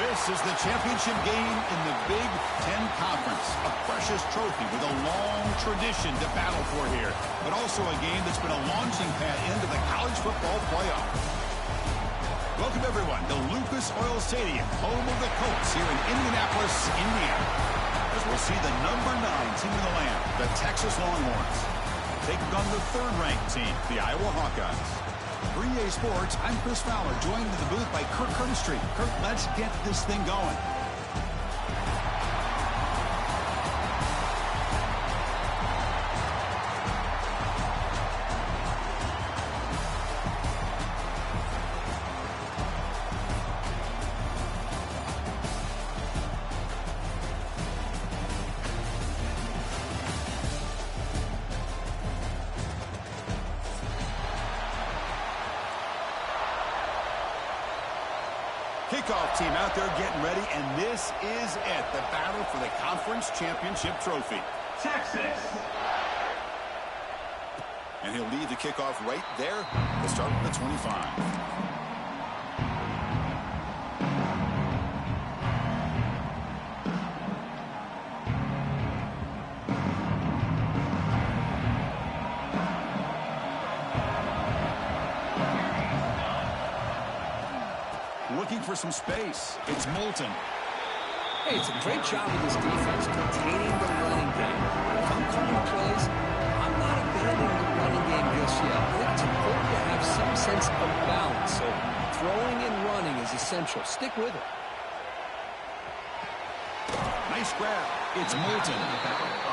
This is the championship game in the Big Ten Conference. A precious trophy with a long tradition to battle for here. But also a game that's been a launching pad into the college football playoff. Welcome, everyone, to Lucas Oil Stadium, home of the Colts here in Indianapolis, Indiana. As we'll see the number 9 team in the land, the Texas Longhorns, taking on the third-ranked team, the Iowa Hawkeyes. For EA Sports, I'm Chris Fowler, joined in the booth by Kirk Herbstreit. Kirk, let's get this thing going. Kickoff team out there getting ready, and this is it, the battle for the conference championship trophy. Texas. And he'll lead the kickoff right there to start with the 25. Looking for some space. It's Moulton. Hey, it's a great job of this defense containing the running game. If I'm calling plays, I'm not abandoning the running game just yet. I think it's important to have some sense of balance. So throwing and running is essential. Stick with it. Nice grab. It's Moulton.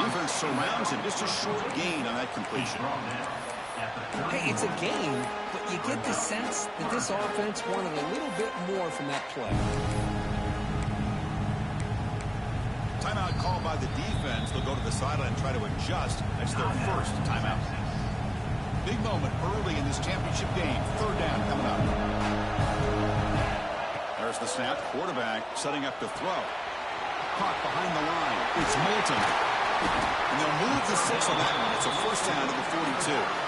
Defense surrounds him. Just a short gain on that completion. Hey, it's a game, but you get the sense that this offense wanted a little bit more from that play. Timeout called by the defense. They'll go to the sideline and try to adjust. That's their first timeout. Big moment early in this championship game. Third down coming up. There's the snap. Quarterback setting up to throw. Caught behind the line. It's Moulton. And they'll move the 6 on that one. It's a first down to the 42.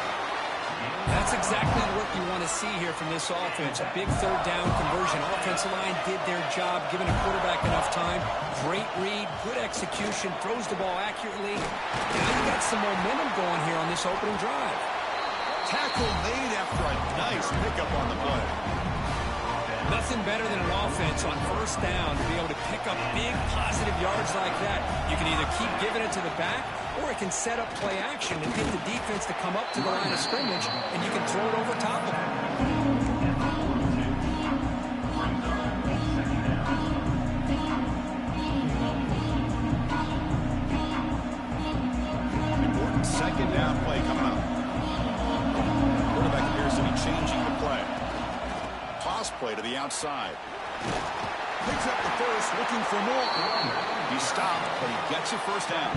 That's exactly what you want to see here from this offense. A big third down conversion. Offensive line did their job, giving a quarterback enough time. Great read, good execution, throws the ball accurately. Now you got some momentum going here on this opening drive. Tackle made after a nice pickup on the play. Nothing better than an offense on first down to be able to pick up big positive yards like that. You can either keep giving it to the back, or it can set up play action and get the defense to come up to the line of scrimmage, and you can throw it over top of them. Important second down play coming up. Quarterback appears to be changing the play. Toss play to the outside. Picks up the first, looking for more. He stopped, but he gets a first down.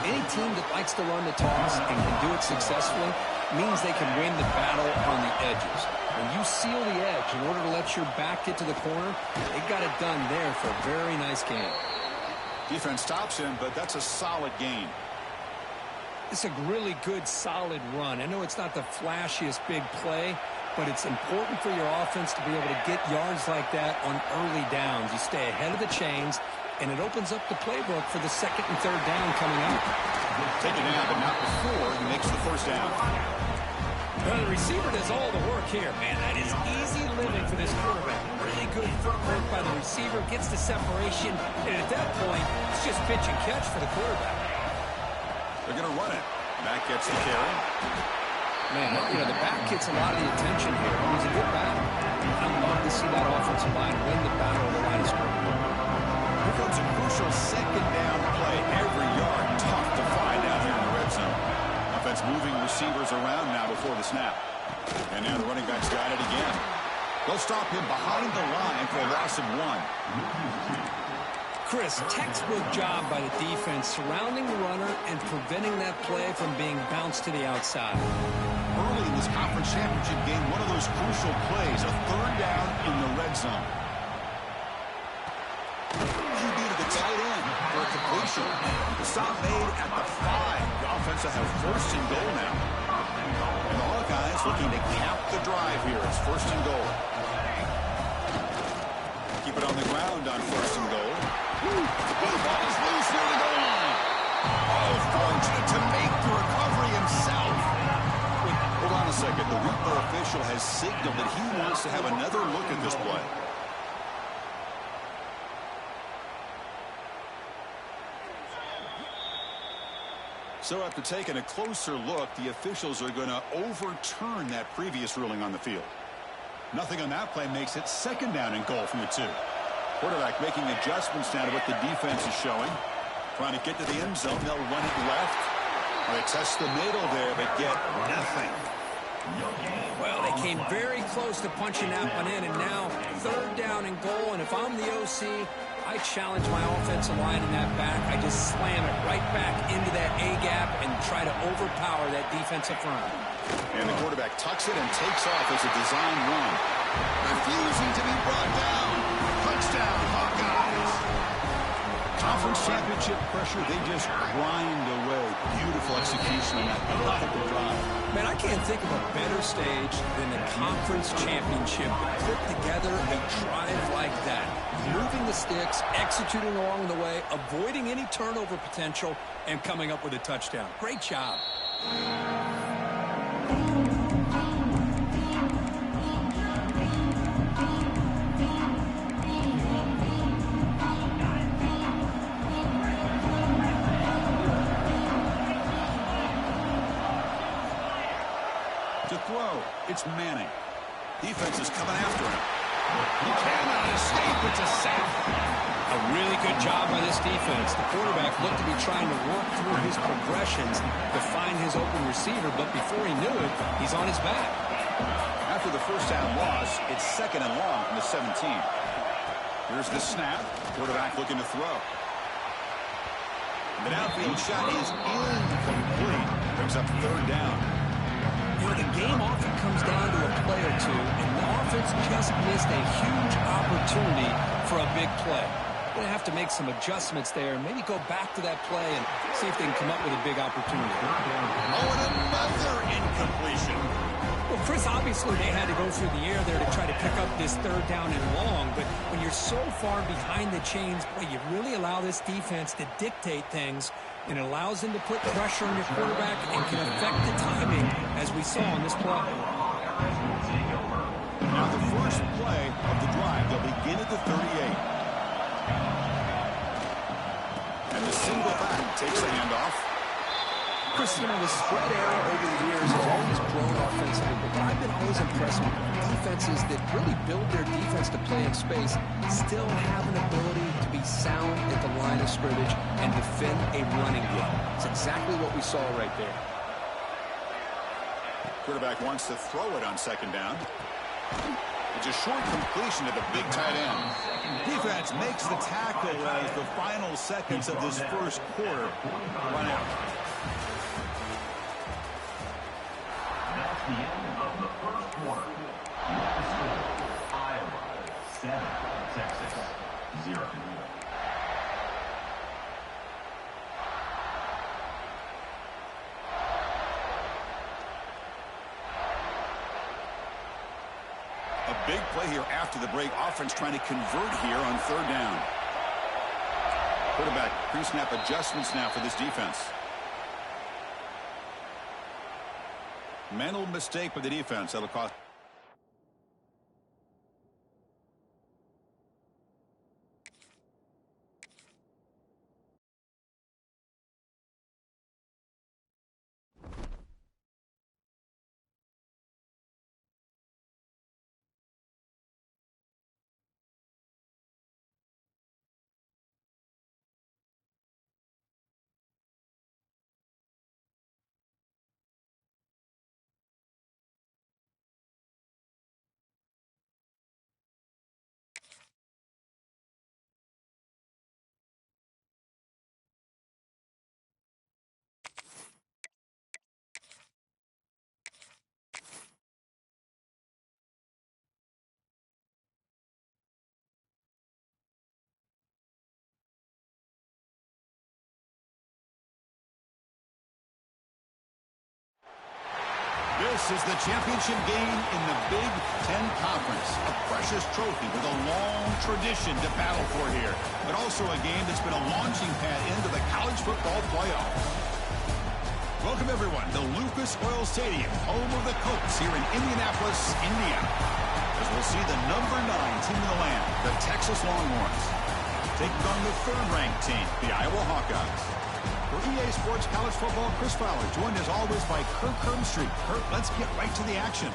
Any team that likes to run the toss and can do it successfully means they can win the battle on the edges. When you seal the edge in order to let your back get to the corner, they got it done there for a very nice game. Defense stops him, but that's a solid gain. It's a really good, solid run. I know it's not the flashiest big play, but it's important for your offense to be able to get yards like that on early downs. You stay ahead of the chains, and it opens up the playbook for the second and third down coming up. Take it down, but not before he makes the first down. Well, the receiver does all the work here, man. That is easy living for this quarterback. Really good footwork by the receiver, gets the separation, and at that point, it's just pitch and catch for the quarterback. They're going to run it. Back gets the carry. Man, you know, the back gets a lot of the attention here. It was a good battle. I love to see that offensive line win the battle of the line of scrimmage. Here comes a crucial second down play. Every yard tough to find out here in the red zone. Offense moving receivers around now before the snap. And now the running back's got it again. They'll stop him behind the line for a loss of 1. Chris, textbook job by the defense surrounding the runner and preventing that play from being bounced to the outside. Early in this conference championship game, one of those crucial plays, a third down in the red zone. QB to the tight end for a completion. The stop made at the 5. The offense will have first and goal now. And the Hawkeyes looking to cap the drive here. It's first and goal. on the ground on first and goal. The ball is loose near the goal line. Oh, fortunate to make the recovery himself. Wait, hold on a second. The replay official has signaled that he wants to have another look at this play. So after taking a closer look, the officials are going to overturn that previous ruling on the field. Nothing on that play makes it second down and goal from the 2. Quarterback making adjustments now to what the defense is showing. Trying to get to the end zone. They'll run it left. They test the middle there, but get nothing. Well, they came very close to punching that one in, and now third down and goal. And if I'm the OC, I challenge my offensive line in that back. I just slam it right back into that A-gap and try to overpower that defensive front. And the quarterback tucks it and takes off as a design run. Refusing to be brought down. Touchdown, Hawkeyes. Conference championship pressure, they just grind away. Beautiful execution on that perfect drive. Man, I can't think of a better stage than the conference championship to put together a drive like that. Moving the sticks, executing along the way, avoiding any turnover potential, and coming up with a touchdown. Great job. To throw, it's Manning. Defense is coming after him. He cannot escape. It's a sack. A really good job by this defense. The quarterback looked to be trying to work through his progressions to find his open receiver, but before he knew it, he's on his back. After the first down loss, it's second and long from the 17. Here's the snap. Quarterback looking to throw. The downfield shot is incomplete. Brings up third down. You know, the game often comes down to a play or two, and the offense just missed a huge opportunity for a big play. They're going to have to make some adjustments there and maybe go back to that play and see if they can come up with a big opportunity. Oh, and another incompletion. Well, Chris, obviously they had to go through the air there to try to pick up this third down and long, but when you're so far behind the chains, boy, you really allow this defense to dictate things, and it allows them to put pressure on your quarterback and can affect the timing, as we saw on this play. Now the first play of the drive, they'll begin at the 38. And the single back takes the handoff. Chris, you know, the spread era over the years has always grown offensively, but I've been always impressed with defenses that really build their defense to play in space, still have an ability to be sound at the line of scrimmage and defend a running game. It's exactly what we saw right there. Quarterback wants to throw it on second down. It's a short completion to the big tight end. Defense makes the tackle as the final seconds of this first quarter run out. The end of the first quarter. Iowa 7, Texas 0. A big play here after the break. Offense trying to convert here on third down. Quarterback pre-snap adjustments now for this defense. Mental mistake by the defense. That'll cost This is the championship game in the Big Ten Conference. A precious trophy with a long tradition to battle for here. But also a game that's been a launching pad into the college football playoff. Welcome, everyone, to Lucas Oil Stadium, home of the Colts here in Indianapolis, Indiana. As we'll see the number 9 team in the land, the Texas Longhorns, taking on the third-ranked team, the Iowa Hawkeyes. For EA Sports College Football, Chris Fowler, joined as always by Kirk Herbstreit. Kirk, let's get right to the action.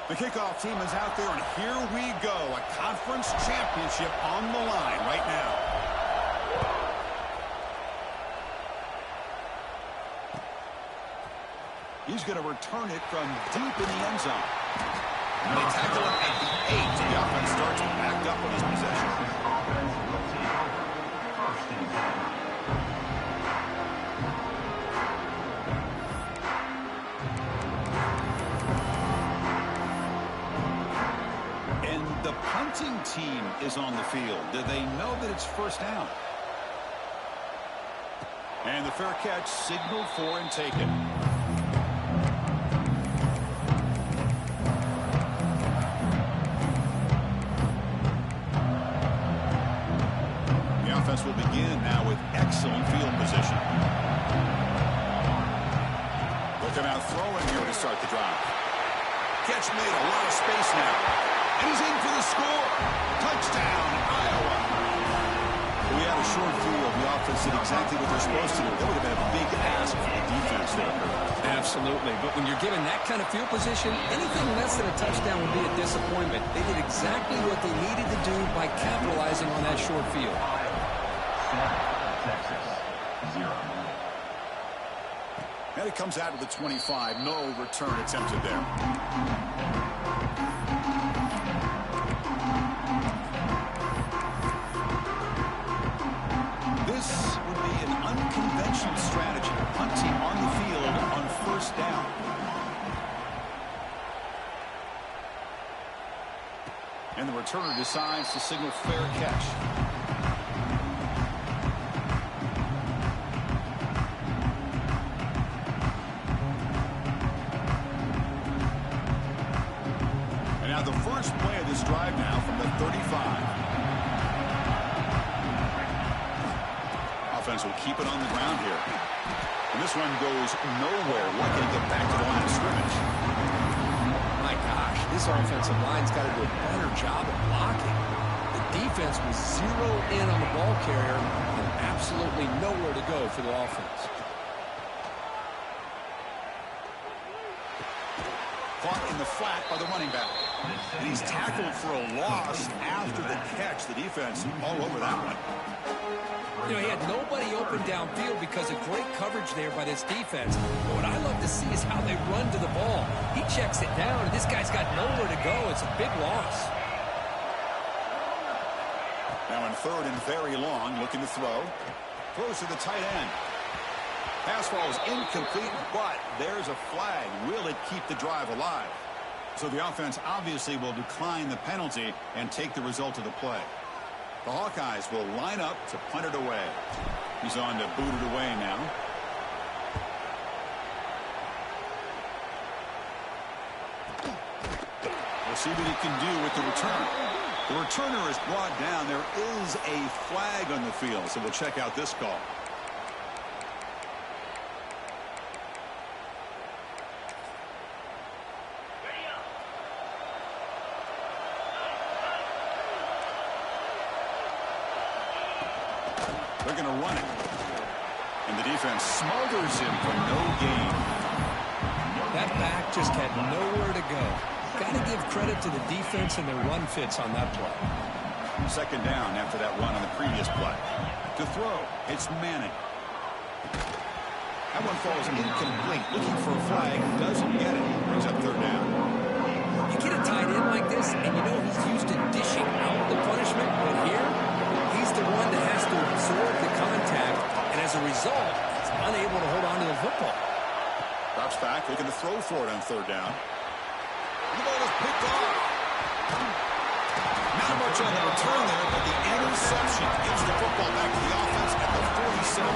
The kickoff team is out there, and here we go. A conference championship on the line right now. He's going to return it from deep in the end zone. And they tackle it at the 8. The offense starts backed up on his possession. The punting team is on the field. Do they know that it's first down? And the fair catch signaled for and taken. The offense will begin now with excellent field position. Looking out throwing here to start the drive. Catch made, a lot of space now. And he's in for the score. Touchdown, Iowa. We had a short field. The offense did exactly what they're supposed to do. That would have been a big ask for the defense there. Absolutely. But when you're given that kind of field position, anything less than a touchdown would be a disappointment. They did exactly what they needed to do by capitalizing on that short field. Texas, 0. And it comes out of the 25. No return attempted there. This would be an unconventional strategy. Punting on the field on first down. And the returner decides to signal fair catch. And now the first play of this drive now from the 35. Offense will keep it on the ground here. And this one goes nowhere. Lucky to get back to the line of scrimmage. My gosh, this offensive line's got to do a better job of blocking. The defense was zeroed in on the ball carrier and absolutely nowhere to go for the offense. Caught in the flat by the running back. And he's tackled for a loss after the catch. The defense all over that one. You know, he had nobody open downfield because of great coverage there by this defense. But what I love to see is how they run to the ball. He checks it down, and this guy's got nowhere to go. It's a big loss. Now in third and very long, looking to throw. Throws to the tight end. Pass ball is incomplete, but there's a flag. Will it keep the drive alive? So the offense obviously will decline the penalty and take the result of the play. The Hawkeyes will line up to punt it away. He's on to boot it away now. We'll see what he can do with the return. The returner is brought down. There is a flag on the field, so we'll check out this call. They're going to run it. And the defense smothers him for no gain. That back just had nowhere to go. Got to give credit to the defense and their run fits on that play. Second down after that run on the previous play. To throw, it's Manning. That one falls incomplete. Looking for a flag. Doesn't get it. Brings up third down. You get a tight end like this, and you know he's used to dishing out the punishment, but here, he's the one that has to absorb the contact, and as a result, he's unable to hold on to the football. Drops back, looking to throw for it on third down. The ball is picked off. Not much on the return there, but the interception gives the football back to the offense at the 47.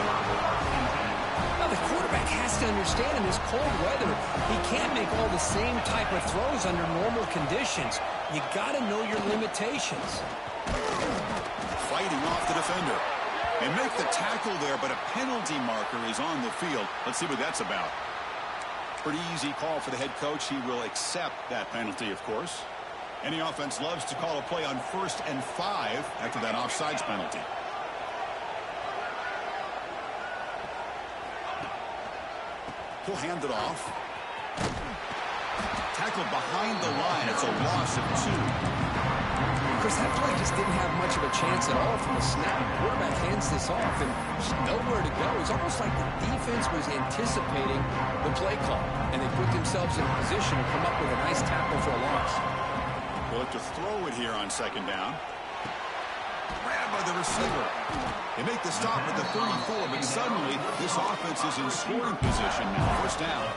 Now, the quarterback has to understand in this cold weather, he can't make all the same type of throws under normal conditions. You got to know your limitations. Fighting off the defender. They make the tackle there, but a penalty marker is on the field. Let's see what that's about. Pretty easy call for the head coach. He will accept that penalty, of course. Any offense loves to call a play on 1st and 5 after that offsides penalty. He'll hand it off. Tackled behind the line. It's a loss of 2. Chris, that play just didn't have much of a chance at all from the snap. The quarterback hands this off, and there's nowhere to go. It's almost like the defense was anticipating the play call, and they put themselves in a position to come up with a nice tackle for a loss. They'll look to throw it here on 2nd down. Grabbed by the receiver. They make the stop at the 34, but suddenly this offense is in scoring position now. 1st down.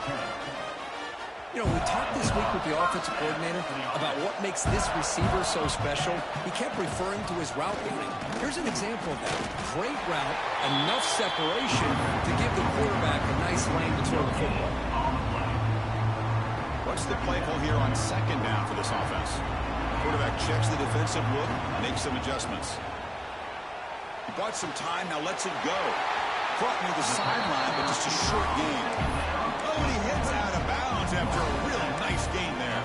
You know, we talked this week with the offensive coordinator about what makes this receiver so special. He kept referring to his route running. Here's an example of that. Great route, enough separation to give the quarterback a nice lane to throw the football. What's the play call here on 2nd down for this offense? Quarterback checks the defensive look, makes some adjustments. He bought some time, now lets it go. Caught near the sideline, but just a short gain. Oh, and he hits out of bounds after a really nice gain there.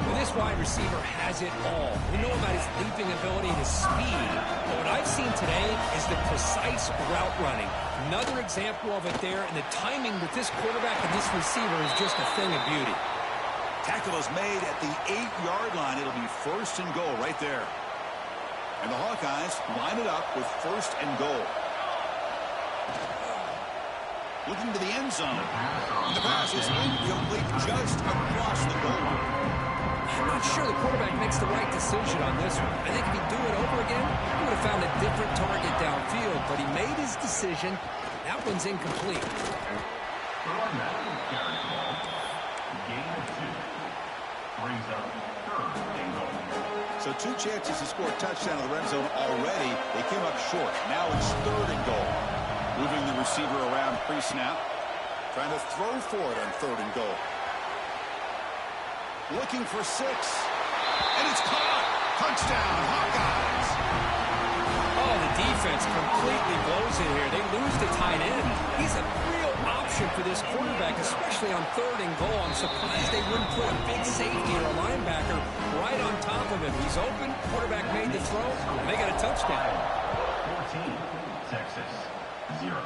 Well, this wide receiver has it all. We know about his leaping ability, his speed. But what I've seen today is the precise route running. Another example of it there, and the timing with this quarterback and this receiver is just a thing of beauty. Tackle is made at the 8-yard line. It'll be 1st and goal right there. And the Hawkeyes line it up with 1st and goal. Looking to the end zone. And the pass is incomplete just across the goal line. I'm not sure the quarterback makes the right decision on this one. I think if he'd do it over again, he would have found a different target downfield. But he made his decision. That one's incomplete. Brings up 3rd and goal. So 2 chances to score a touchdown in the red zone already. They came up short. Now it's 3rd and goal. Moving the receiver around pre-snap. Trying to throw for it on 3rd and goal. Looking for 6. And it's caught. Touchdown, Hawkeyes. Oh, the defense completely blows it here. They lose the tight end. He's a real option for this quarterback, especially on 3rd and goal. I'm surprised they wouldn't put a big safety or a linebacker right on top of him. He's open. Quarterback made the throw. And they got a touchdown. 14, Texas, 0.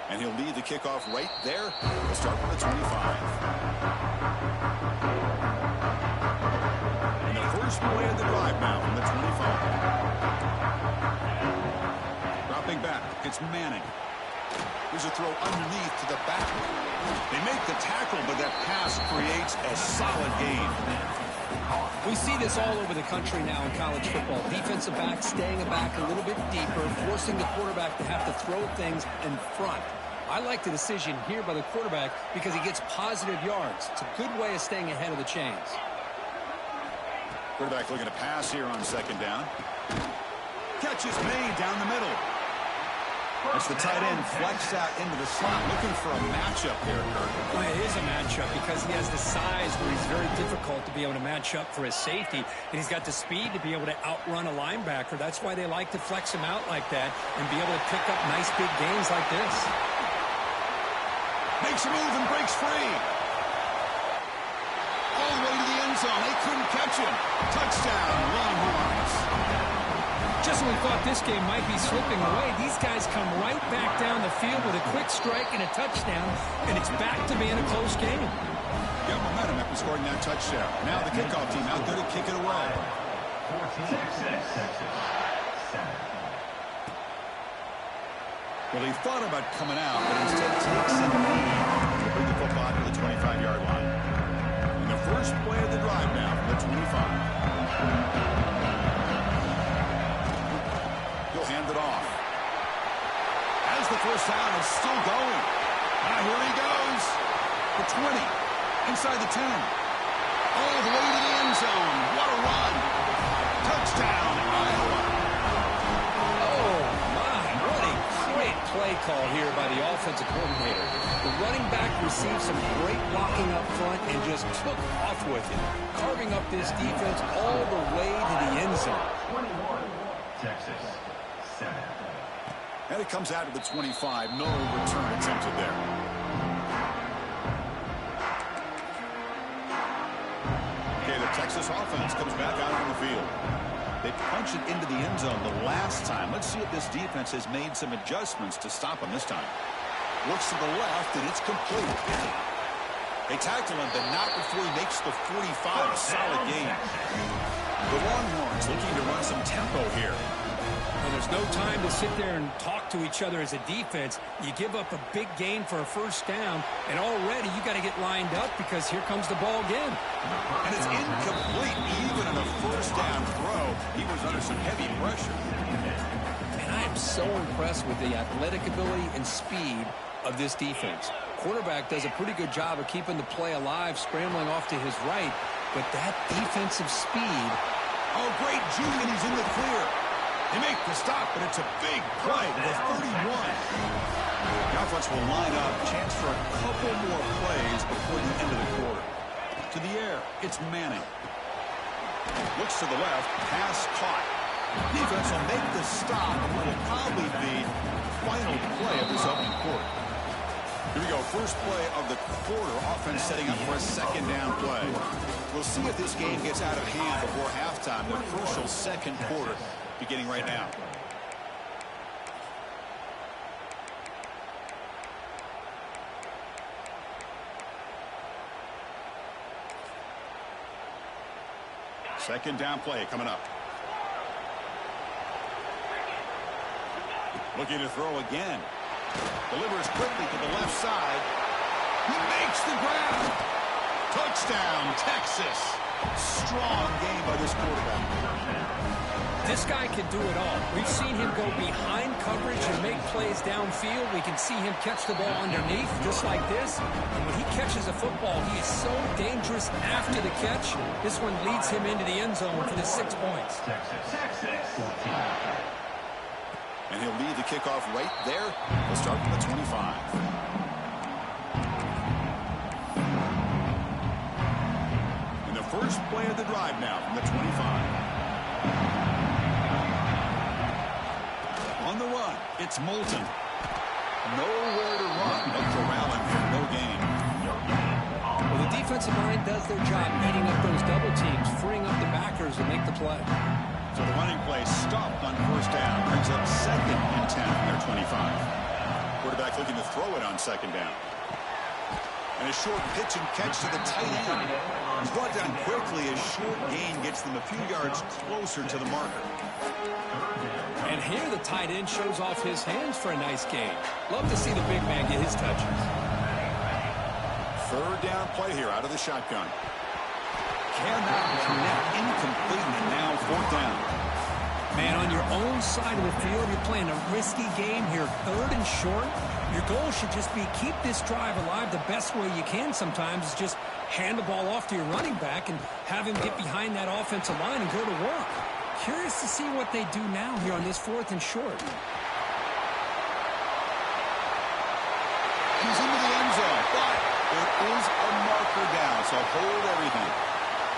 And he'll lead the kickoff right there. We'll start from the 25. And the first play of the drive now from the 25. Dropping back. It's Manning. Here's a throw underneath to the back. They make the tackle, but that pass creates a solid gain. We see this all over the country now in college football. Defensive backs staying back a little bit deeper, forcing the quarterback to have to throw things in front. I like the decision here by the quarterback because he gets positive yards. It's a good way of staying ahead of the chains. Quarterback looking to pass here on 2nd down. Catch is made down the middle. As the tight end flexed out into the slot, looking for a matchup there, Kirk. Well, it is a matchup because he has the size where he's very difficult to be able to match up for his safety, and he's got the speed to be able to outrun a linebacker. That's why they like to flex him out like that and be able to pick up nice big gains like this. Makes a move and breaks free. All the way to the end zone. They couldn't catch him. Touchdown, Longhorns. Just when we thought this game might be slipping away, these guys come right back down the field with a quick strike and a touchdown, and it's back to being a close game. Got momentum after scoring that touchdown. Now the kickoff team out there to kick it away. 14, Texas, 7. Well, he thought about coming out, but instead takes a knee to bring the football to the 25-yard line. And the first play of the drive now from the 25. He'll hand it off. As the first down is still going. Now here he goes. The 20. Inside the 10. All the way to the end zone. What a run. Touchdown, Iowa. Oh, my. What a great play call here by the offensive coordinator. The running back received some great blocking up front and just took off with it, carving up this defense all the way to the end zone. 21, Texas, 7. And it comes out to the 25. No return attempted there. Okay, the Texas offense comes back out on the field. They punch it into the end zone the last time. Let's see if this defense has made some adjustments to stop him this time. Looks to the left, and it's complete. They tackle him, but not before he makes the 45. A solid gain. The Longhorns looking to run some tempo here. Well, there's no time to sit there and talk to each other as a defense. You give up a big gain for a first down, and already you got to get lined up because here comes the ball again. And it's incomplete. Even in a first down throw, he was under some heavy pressure. And I am so impressed with the athletic ability and speed of this defense. Quarterback does a pretty good job of keeping the play alive, scrambling off to his right, but that defensive speed. Oh, great juke, and he's in the clear. They make the stop, but it's a big play to the 31. The offense will line up. Chance for a couple more plays before the end of the quarter. To the air, it's Manning. Looks to the left, pass caught. Defense will make the stop, and what will probably be the final play of this opening quarter. Here we go, first play of the quarter. Offense setting up for a second down play. We'll see if this game gets out of hand before halftime. The crucial second quarter beginning right now. Second down play coming up. Looking to throw again. Delivers quickly to the left side. He makes the grab. Touchdown, Texas. Strong game by this quarterback. This guy can do it all. We've seen him go behind coverage and make plays downfield. We can see him catch the ball underneath just like this. And when he catches a football, he is so dangerous after the catch. This one leads him into the end zone for the 6 points. Texas, 14. And he'll lead the kickoff right there. We'll start from the 25. In the first play of the drive now from the 25. On the run, it's Moulton. Nowhere to run. No corralling for no gain. Well, the defensive line does their job eating up those double teams, freeing up the backers to make the play. So the running play stopped on first down. Brings up 2nd and 10 from their 25. Quarterback looking to throw it on second down. And a short pitch and catch to the tight end. He's brought down quickly. A short gain gets them a few yards closer to the marker. And here the tight end shows off his hands for a nice gain. Love to see the big man get his touches. Third down play here out of the shotgun. Cannot connect, incomplete, and now 4th down. Man, on your own side of the field, you're playing a risky game here. 3rd and short. Your goal should just be keep this drive alive the best way you can sometimes is just hand the ball off to your running back and have him get behind that offensive line and go to work. Curious to see what they do now here on this 4th and short. He's into the end zone, but there is a marker down, so hold everything.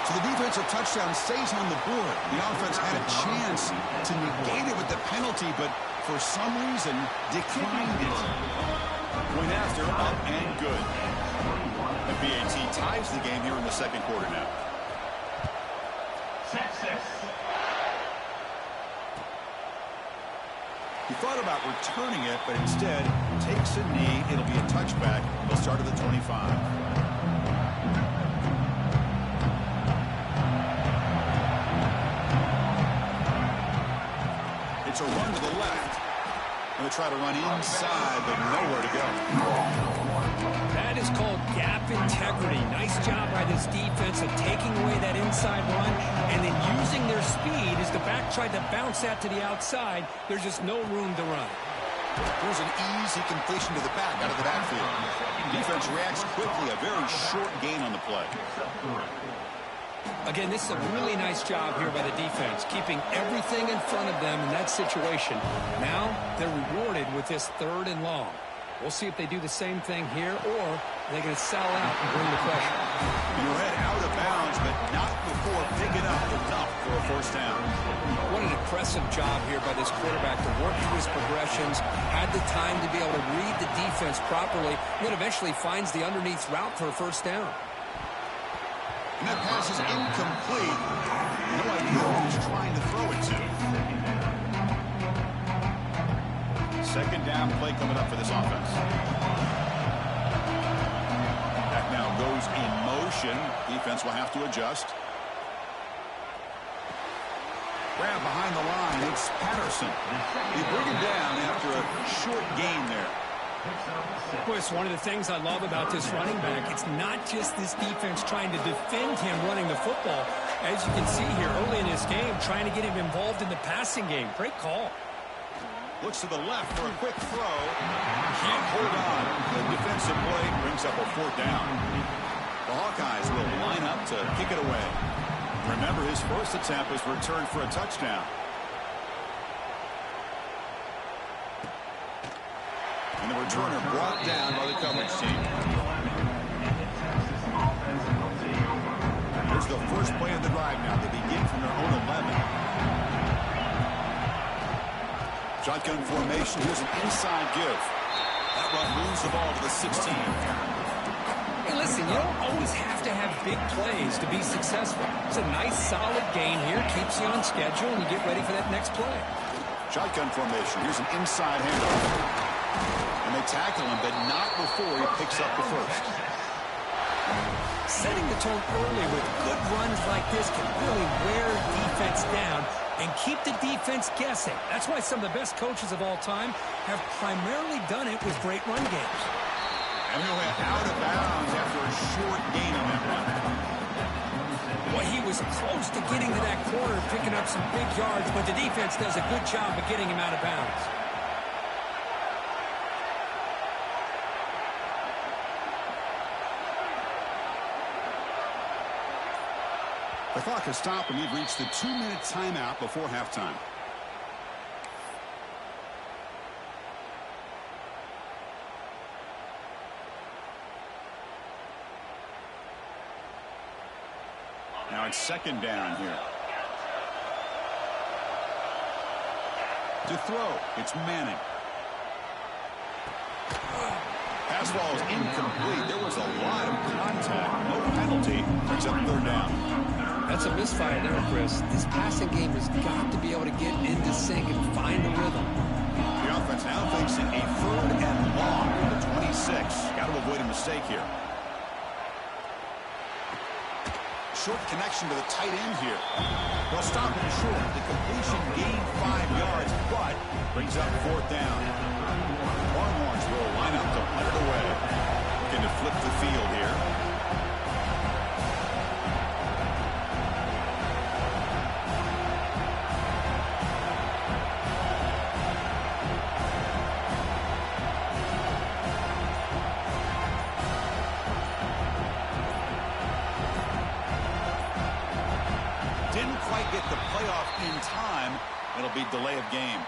So the defensive touchdown stays on the board. The offense had a chance to negate it with the penalty, but for some reason declined it. Point after, up and good. The BAT ties the game here in the second quarter now. Texas. He thought about returning it, but instead takes a knee. It'll be a touchback. They'll start at the 25. It's a run to the left. Going to try to run inside, but nowhere to go. That is called gap integrity. Nice job by this defense of taking away that inside run and then using their speed as the back tried to bounce that to the outside. There's just no room to run. There's an easy completion to the back out of the backfield. Defense reacts quickly. A very short gain on the play. Again, this is a really nice job here by the defense, keeping everything in front of them in that situation. Now they're rewarded with this 3rd and long. We'll see if they do the same thing here, or they're going to sell out and bring the pressure. You'll head out of bounds, but not before picking up enough for a first down. What an impressive job here by this quarterback to work through his progressions, had the time to be able to read the defense properly, and then eventually finds the underneath route for a first down. And that pass is incomplete. No idea who he's trying to throw it to. Second down play coming up for this offense. That now goes in motion. Defense will have to adjust. Grab behind the line. It's Patterson. They bring him down after a short gain there. Boy, it's one of the things I love about this running back. It's not just this defense trying to defend him running the football. As you can see here early in this game, trying to get him involved in the passing game. Great call. Looks to the left for a quick throw. Can't hold on. The defensive play brings up a 4th down. The Hawkeyes will line up to kick it away. Remember, his first attempt was returned for a touchdown. And the returner brought down by the coverage team. Here's the first play of the drive now. They begin from their own 11. Shotgun formation. Here's an inside give. That run moves the ball to the 16. Hey, listen, you don't always have to have big plays to be successful. It's a nice, solid gain here. Keeps you on schedule, and you get ready for that next play. Shotgun formation. Here's an inside handoff. And they tackle him, but not before he picks up the first. Setting the tone early with good runs like this can really wear defense down and keep the defense guessing. That's why some of the best coaches of all time have primarily done it with great run games. And he'll head out of bounds after a short gain on that run. Well, he was close to getting to that corner, picking up some big yards, but the defense does a good job of getting him out of bounds. The clock has stopped, and we've reached the 2-minute timeout before halftime. Now it's second down here. To throw, it's Manning. Pass ball is incomplete. There was a lot of contact. No penalty. Brings up 3rd down. That's a misfire there, Chris. This passing game has got to be able to get into sync and find the rhythm. The offense now facing a 3rd and long at the 26. Got to avoid a mistake here. Short connection to the tight end here. They'll stop him short. The completion gained 5 yards, but brings up 4th down. Longhorns will line up to punt it away. Looking to flip the field here. Didn't quite get the playoff in time. It'll be delay of game.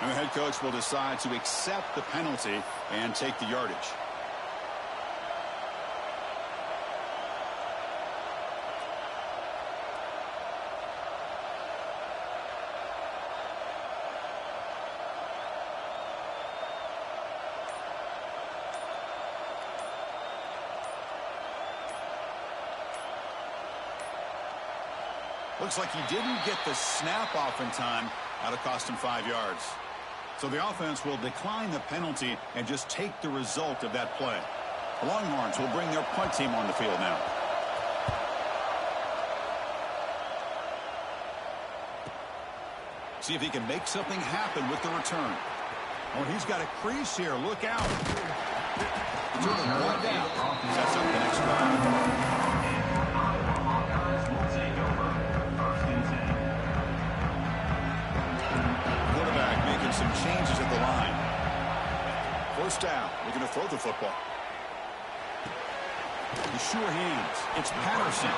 And the head coach will decide to accept the penalty and take the yardage. Looks like he didn't get the snap off in time. That'll cost him 5 yards. So the offense will decline the penalty and just take the result of that play. The Longhorns will bring their punt team on the field now. See if he can make something happen with the return. Oh, he's got a crease here. Look out. Turn the ball down. Sets up the next drive. Quarterback making some changes at the line. First down. We're going to throw the football. The sure hands. It's Patterson.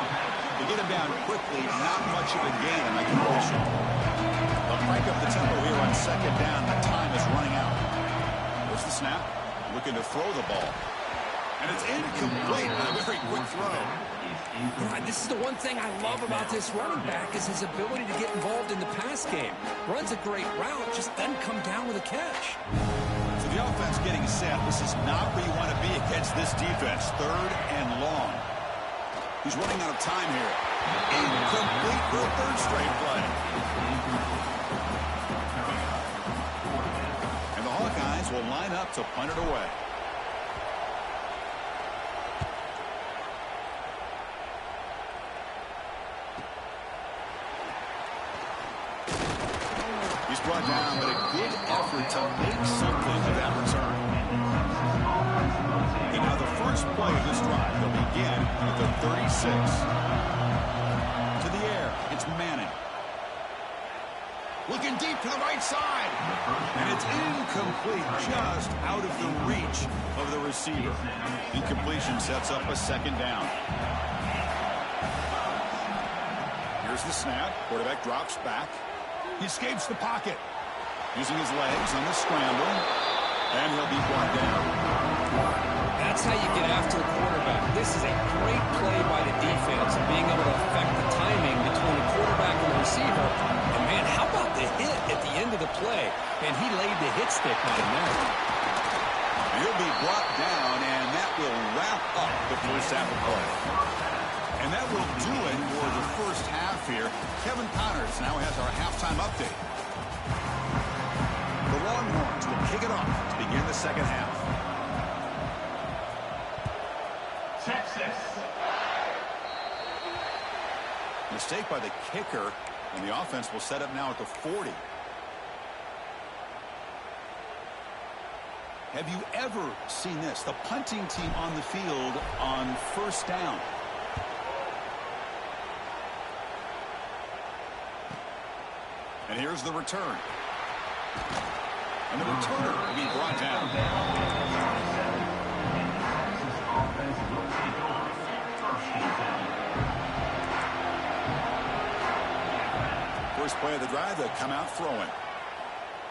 They get him down quickly. Not much of a gain on that completion. They'll crank up the tempo here on second down. The time is running out. There's the snap. Looking to throw the ball. And it's incomplete with a very quick throw. Yeah, this is the one thing I love about this running back is his ability to get involved in the pass game. Runs a great route, just doesn't come down with a catch. So the offense getting set. This is not where you want to be against this defense. Third and long. He's running out of time here. Incomplete for a third straight play. And the Hawkeyes will line up to punt it away. He's brought down, but a good effort to make something of that return. And now the first play of this drive, they'll begin at the 36. To the air, it's Manning. Looking deep to the right side. And it's incomplete, just out of the reach of the receiver. Incompletion sets up a second down. Here's the snap. Quarterback drops back. He escapes the pocket. Using his legs on the scramble. And he'll be brought down. That's how you get after the quarterback. This is a great play by the defense and being able to affect the timing between the quarterback and the receiver. And, man, how about the hit at the end of the play? And he laid the hit stick on him there. He'll be brought down, and that will wrap up the first half of play. And that will do it for the first half here. Kevin Connors now has our halftime update. The Longhorns will kick it off to begin the second half. Texas. Mistake by the kicker, and the offense will set up now at the 40. Have you ever seen this? The punting team on the field on first down. And here's the return. And the returner will be brought down. First play of the drive, they'll come out throwing.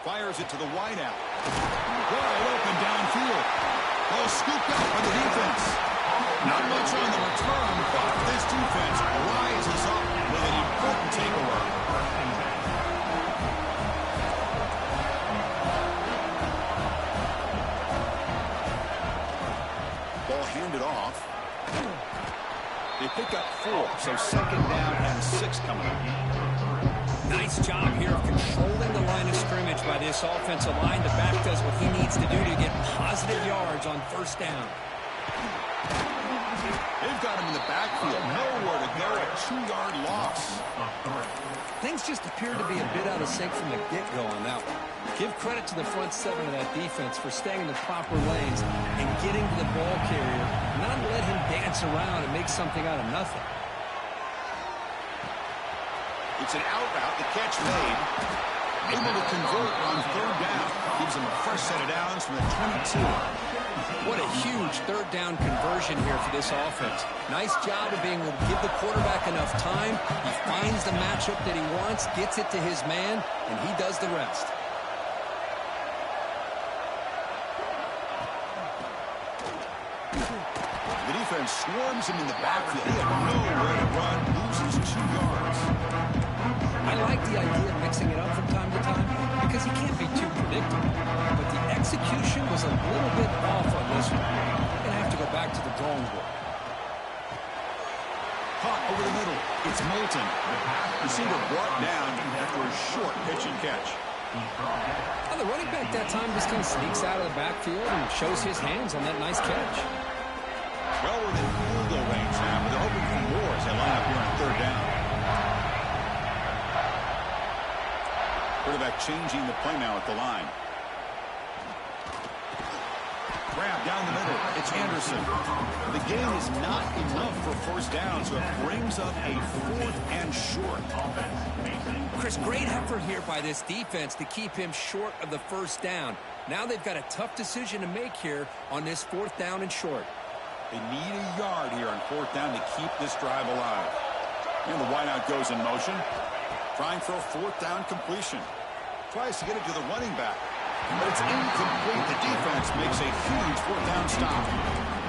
Fires it to the wideout. Wide open downfield. Ball scooped up by the defense. Not much on the return, but this defense rises up with an important takeaway. Ball handed off. They pick up 4, so second down and 6 coming up. Nice job here of controlling the line of scrimmage by this offensive line. The back does what he needs to do to get positive yards on first down. They've got him in the backfield. Nowhere to go. A 2-yard loss. Things just appeared to be a bit out of sync from the get-go on that one. Give credit to the front 7 of that defense for staying in the proper lanes and getting to the ball carrier, not let him dance around and make something out of nothing. It's an out route. The catch made. Able to convert on third down. Gives him a fresh set of downs from the 22. What a huge third down conversion here for this offense. Nice job of being able to give the quarterback enough time. He finds the matchup that he wants, gets it to his man, and he does the rest. The defense swarms him in the backfield. He had nowhere to run. Loses 2 yards. I like the idea of mixing it up from time to time because he can't be too predictable. But the execution was a little bit off on this one. We're going to have to go back to the drawing board. Caught over the middle. It's Moulton. Receiver brought down after a short pitch and catch. Well, the running back that time just kind of sneaks out of the backfield and shows his hands on that nice catch. Well, we're in field goal range now, but they're hoping for more as they line up here on third down. Quarterback changing the play now at the line. Down the middle, it's Anderson. The gain is not enough for first down, so it brings up a 4th and short. Chris, great effort here by this defense to keep him short of the first down. Now they've got a tough decision to make here on this 4th down and short. They need a yard here on 4th down to keep this drive alive. And the wideout goes in motion. Trying for a 4th down completion. Tries to get it to the running back. But it's incomplete. The defense makes a huge 4th down stop.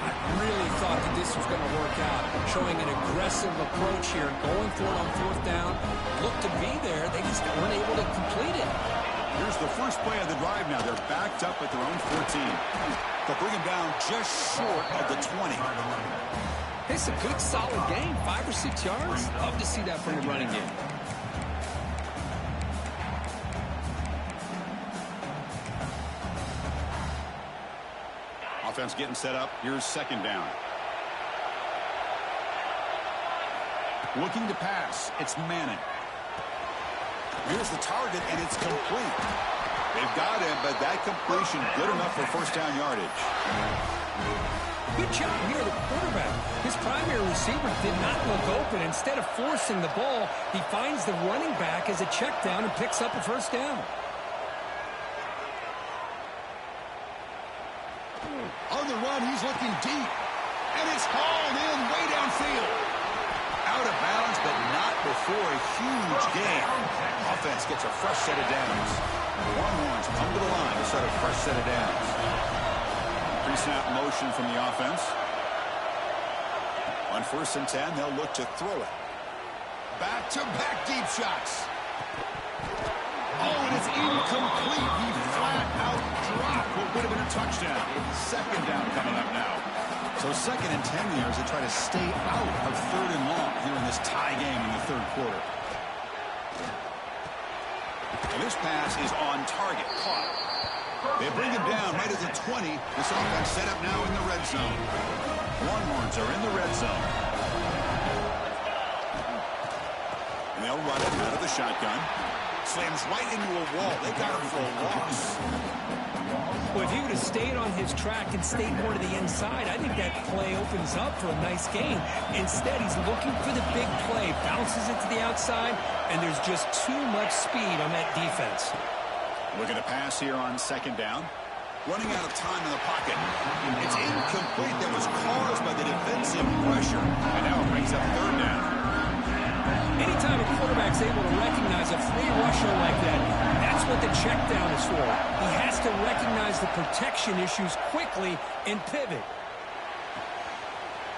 I really thought that this was going to work out. Showing an aggressive approach here. Going for it on 4th down. Looked to be there. They just weren't able to complete it. Here's the first play of the drive now. They're backed up at their own 14. They'll bring him down just short of the 20. It's a good, solid game. 5 or 6 yards. Love to see that from the running game. Offense getting set up. Here's 2nd down. Looking to pass. It's Manning. Here's the target, and it's complete. They've got him, but that completion good enough for first down yardage. Good job here, the quarterback. His primary receiver did not look open. Instead of forcing the ball, he finds the running back as a check down and picks up a first down. On the run, he's looking deep. And it's hauled in way downfield. Out of bounds, but not before a huge gain. Offense gets a fresh set of downs. Longhorns come to the line to set a fresh set of downs. Pre-snap motion from the offense. On 1st and 10, they'll look to throw it. Back-to-back deep shots. Oh, and it's incomplete. He flat out dropped what would have been a touchdown. 2nd down coming up now. So 2nd and 10 here as they try to stay out of 3rd and long here in this tie game in the 3rd quarter. And this pass is on target. Caught. They bring him down right at the 20. This offense set up now in the red zone. Longhorns are in the red zone. And they'll run it out of the shotgun. Slams right into a wall. They got him for a loss. Well, if he would have stayed on his track and stayed more to the inside, I think that play opens up for a nice gain. Instead, he's looking for the big play. Bounces it to the outside, and there's just too much speed on that defense. Looking to pass here on 2nd down. Running out of time in the pocket. It's incomplete. That was caused by the defensive pressure. And now it brings up 3rd down. Anytime a quarterback's able to recognize a free rusher like that, that's what the check down is for. He has to recognize the protection issues quickly and pivot.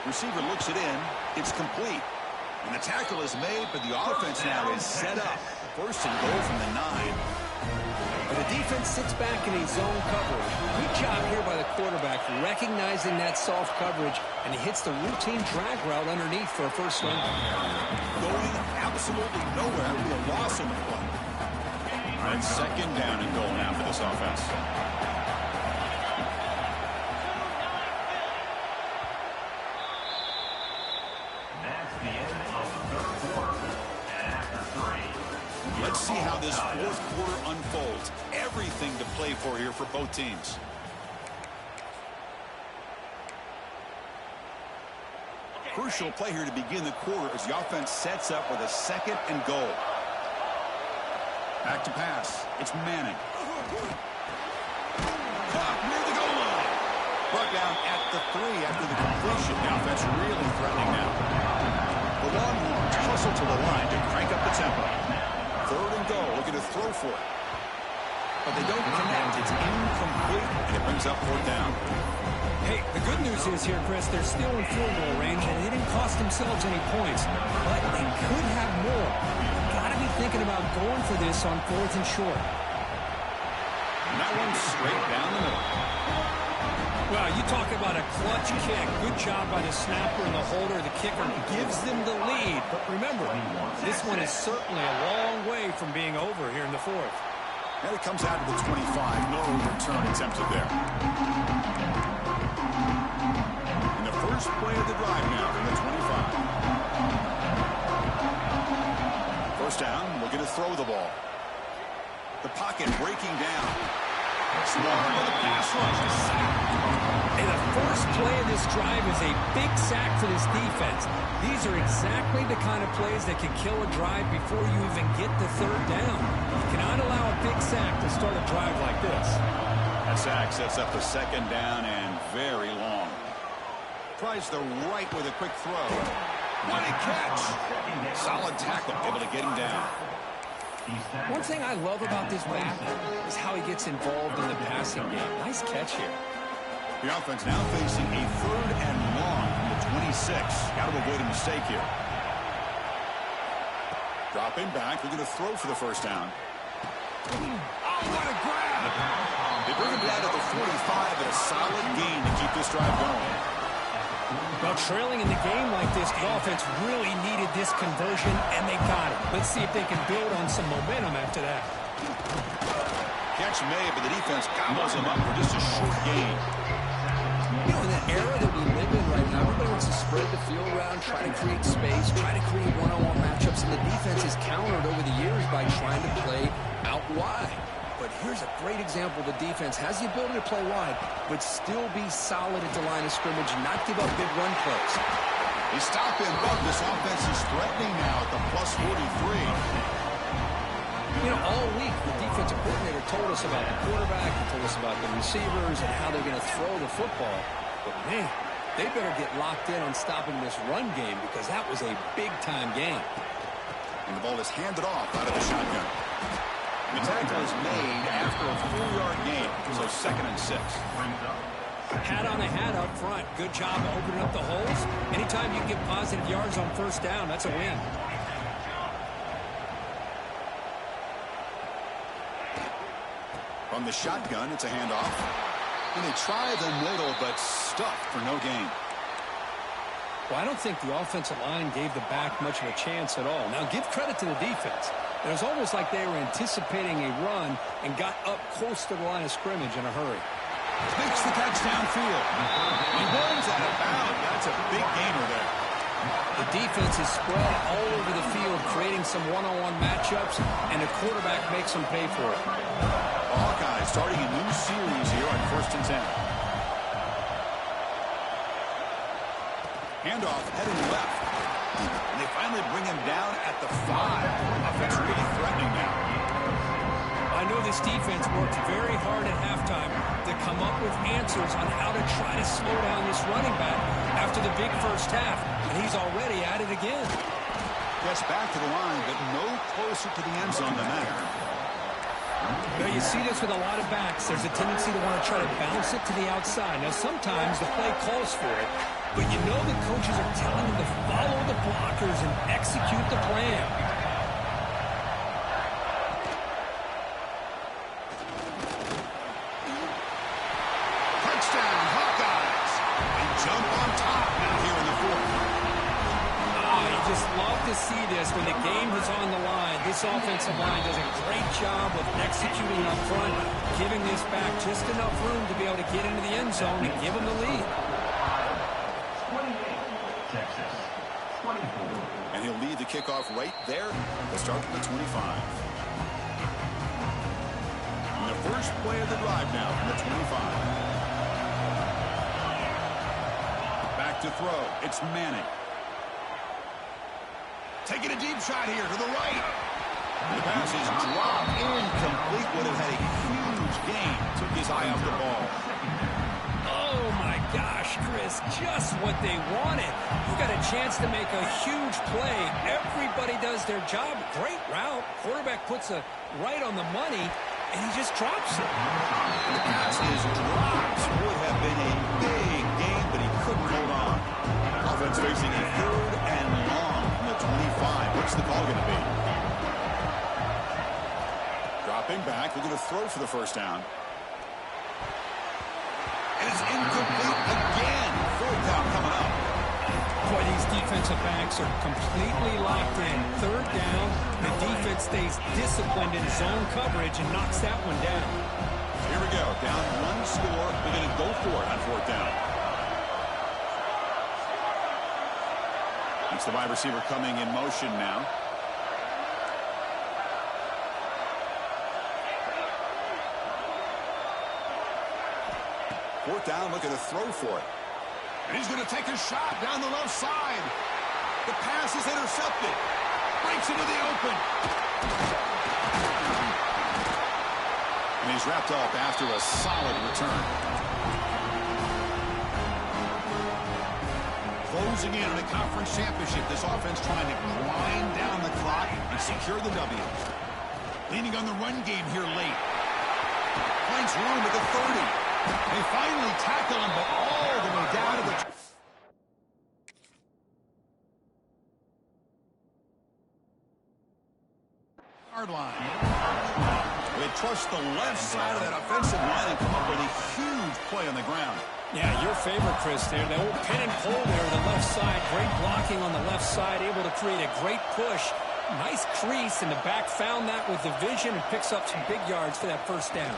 Receiver looks it in. It's complete. And the tackle is made, but the offense now is set up. 1st and goal from the 9. And the defense sits back in a zone coverage. Good job here by the quarterback recognizing that soft coverage, and he hits the routine drag route underneath for a first down. Going absolutely nowhere. That would be a loss in the play. All right, 2nd down and goal now for this offense. That's the end of the 3rd quarter. And after 3, let's see how this 4th quarter unfolds. Everything to play for here for both teams. Crucial play here to begin the quarter as the offense sets up with a 2nd and goal. Back to pass. It's Manning. Caught near the goal line. Brought down at the 3 after the completion. The offense really threatening now. The Longhorns hustle to the line to crank up the tempo. 3rd and goal, looking to throw for it. But they don't connect. It's incomplete, and it brings up 4th down. Hey, the good news is here, Chris, they're still in field goal range, and they didn't cost themselves any points. But they could have more. Got to be thinking about going for this on 4th and short. And that one's straight down the middle. Well, you talk about a clutch kick. Good job by the snapper and the holder. The kicker gives them the lead. But remember, this one is certainly a long way from being over here in the 4th. And it comes out to the 25. No return attempted there. And the first play of the drive now from the 25. First down, looking to throw the ball. The pocket breaking down. Small with the pass rush. And the first play of this drive is a big sack for this defense. These are exactly the kind of plays that can kill a drive before you even get the third down. You cannot allow a big sack to start a drive like this. That sack sets up the second down and very long. Tries the right with a quick throw. What a catch! Solid tackle, able to get him down. One thing I love about this back is how he gets involved in the passing game. Nice catch here. The offense now facing a third and long from the 26. Got to avoid a mistake here. Dropping back, looking to throw for the first down. Oh, what a grab! They bring him down to the 45 and a solid gain to keep this drive going. Well, trailing in the game like this, the offense really needed this conversion, and they got it. Let's see if they can build on some momentum after that. Catch made, but the defense gobbles him up for just a short gain. You know, in the era that we live in right now, everybody wants to spread the field around, try to create space, try to create one-on-one matchups, and the defense has countered over the years by trying to play out wide. But here's a great example. The defense has the ability to play wide, but still be solid at the line of scrimmage and not give up big run plays. They stop him, but this offense is threatening now at the plus 43. You know, all week, the defensive coordinator told us about the quarterback, he told us about the receivers and how they're going to throw the football. But, man, they better get locked in on stopping this run game because that was a big-time game. And the ball is handed off out of the shotgun. The tackle is made after a 4-yard gain, so 2nd and 6. Hat on a hat up front. Good job of opening up the holes. Anytime you get positive yards on first down, that's a win. From the shotgun, it's a handoff. And they try the middle, but stuffed for no gain. Well, I don't think the offensive line gave the back much of a chance at all. Now, give credit to the defense. It was almost like they were anticipating a run and got up close to the line of scrimmage in a hurry. Makes the catch downfield. He runs out of bounds. That's a big gainer there. The defense is spread all over the field, creating some one-on-one matchups, and the quarterback makes them pay for it. The Hawkeyes starting a new series here on 1st and 10. Handoff heading left. And they finally bring him down at the 5. Offense really threatening now. I know this defense worked very hard at halftime to come up with answers on how to try to slow down this running back after the big first half. And he's already at it again. Gets back to the line, but no closer to the end zone than that. Now, you see this with a lot of backs. There's a tendency to want to try to bounce it to the outside. Now, sometimes the play calls for it, but you know the coaches are telling them to follow the blockers and execute the plan. Touchdown, Hawkeyes. They jump on top now here in the 4th. You just love to see this when the game is on the line. This offensive line does a great job of executing up front, giving this back just enough room to be able to get into the end zone and give them the lead. And he'll lead the kickoff right there to start at the 25. And the first play of the drive now from the 25. Back to throw. It's Manning. Taking a deep shot here to the right. The pass is dropped incomplete. Would have had a huge gain. Took his eye off the ball. Oh, my gosh, Chris, just what they wanted. You got a chance to make a huge play. Everybody does their job. Great route. Quarterback puts it right on the money, and he just drops it. The pass is dropped. Would have been a big gain, but he couldn't hold on. Offense facing a 3rd and long from the 25. What's the call going to be? Dropping back. We're going to throw for the first down. And it's incomplete again. 4th down coming up. Boy, these defensive backs are completely locked in. 3rd down, the defense stays disciplined in zone coverage and knocks that one down. Here we go. Down 1 score. They're going to go for it on 4th down. It's the wide receiver coming in motion now. Fourth down, looking to throw for it. And he's going to take a shot down the left side. The pass is intercepted. Breaks into the open. And he's wrapped up after a solid return. Closing in on a conference championship, this offense trying to grind down the clock and secure the W. Leaning on the run game here late. Finds room at the 30. They finally tackle him, but all the way down to the yard line. They trust the left side of that offensive line and come up with a huge play on the ground. Yeah, your favorite, Chris, there. The old pin and pull there on the left side. Great blocking on the left side, able to create a great push. Nice crease, and the back found that with the vision and picks up some big yards for that first down.